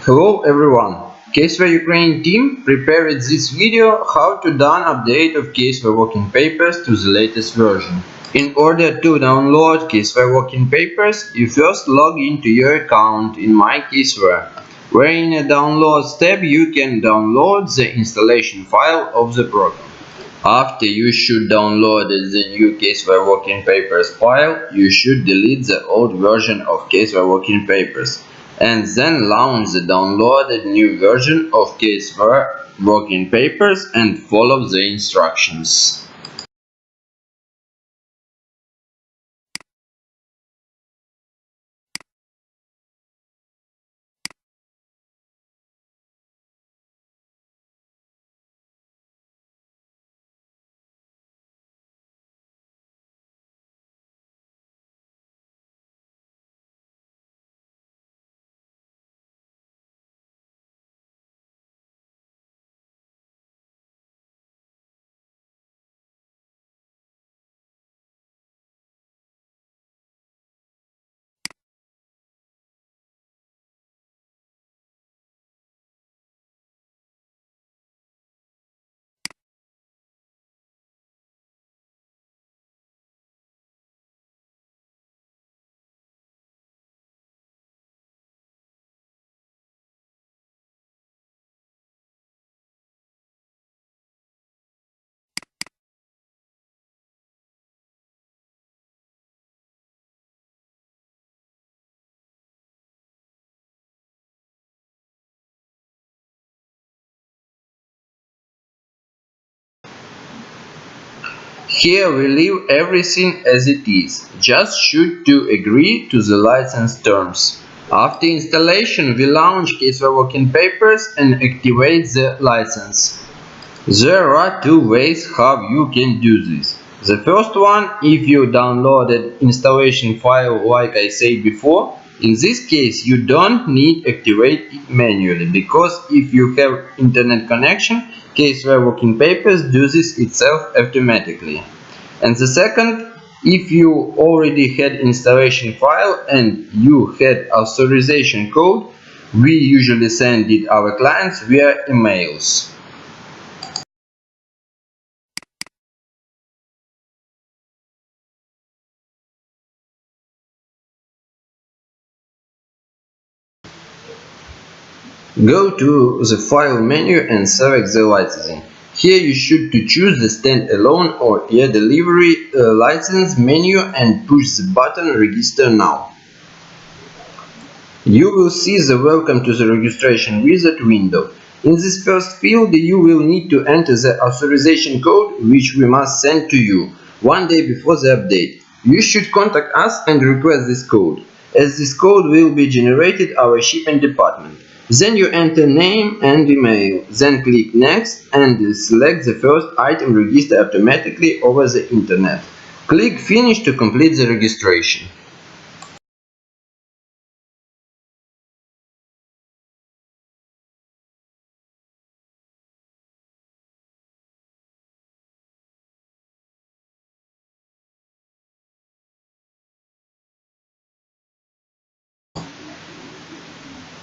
Hello everyone! CaseWare Ukraine team prepared this video how to done update of CaseWare working papers to the latest version. In order to download CaseWare working papers, you first log into your account in My CaseWare, where in the Downloads tab you can download the installation file of the program. After you should download the new CaseWare working papers file, you should delete the old version of CaseWare working papers and then launch the downloaded new version of CaseWare working papers and follow the instructions. Here we leave everything as it is, just should to agree to the license terms. After installation we launch CaseWare working papers and activate the license. There are two ways how you can do this. The first one, if you downloaded installation file like I said before, in this case you don't need activate it manually, because if you have internet connection, CaseWare working papers do this itself automatically. And the second, if you already had installation file and you had authorization code, we usually send it our clients via emails. Go to the File menu and select the licensing. Here you should to choose the standalone or e-delivery license menu and push the button Register Now. You will see the Welcome to the Registration Wizard window. In this first field you will need to enter the authorization code, which we must send to you one day before the update. You should contact us and request this code, as this code will be generated our shipping department. Then you enter name and email, then click Next and select the first item registered automatically over the internet. Click Finish to complete the registration.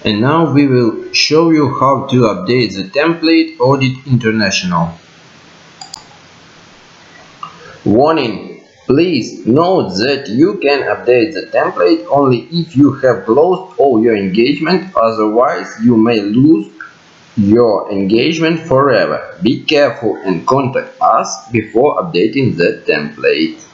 And now we will show you how to update the template Audit International. Warning! Please note that you can update the template only if you have closed all your engagement, otherwise you may lose your engagement forever. Be careful and contact us before updating the template.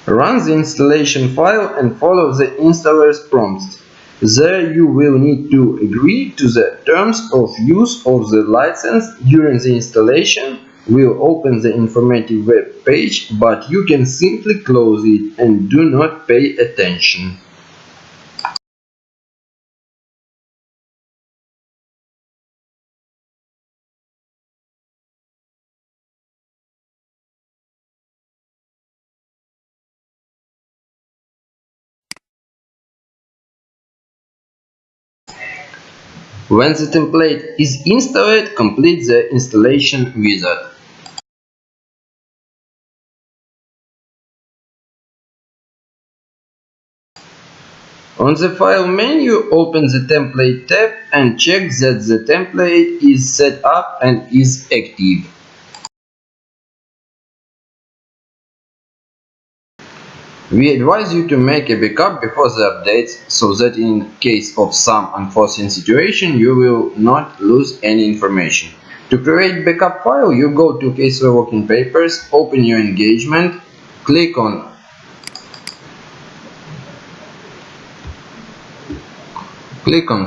Run the installation file and follow the installer's prompts. There you will need to agree to the terms of use of the license during the installation. We'll open the informative web page, but you can simply close it and do not pay attention. When the template is installed, complete the installation wizard. On the File menu, open the Template tab and check that the template is set up and is active. We advise you to make a backup before the updates, so that in case of some unforeseen situation you will not lose any information. To create backup file, you go to CaseWare Working Papers, open your engagement, click on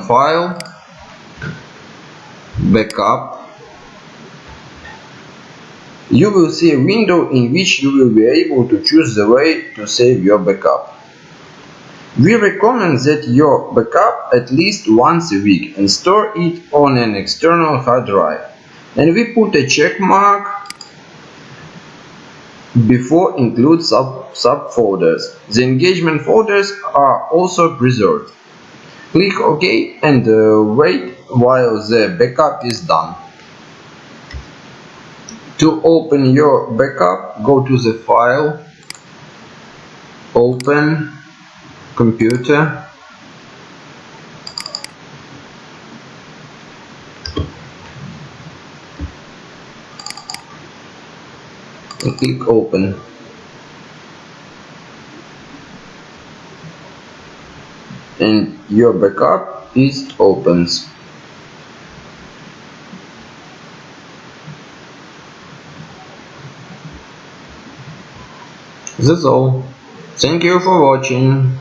File, Backup. You will see a window in which you will be able to choose the way to save your backup. We recommend that you backup at least once a week and store it on an external hard drive. And we put a check mark before include subfolders. The engagement folders are also preserved. Click OK and wait while the backup is done. To open your backup, go to the File, Open, Computer, and click Open. And your backup is opens. That's all. Thank you for watching.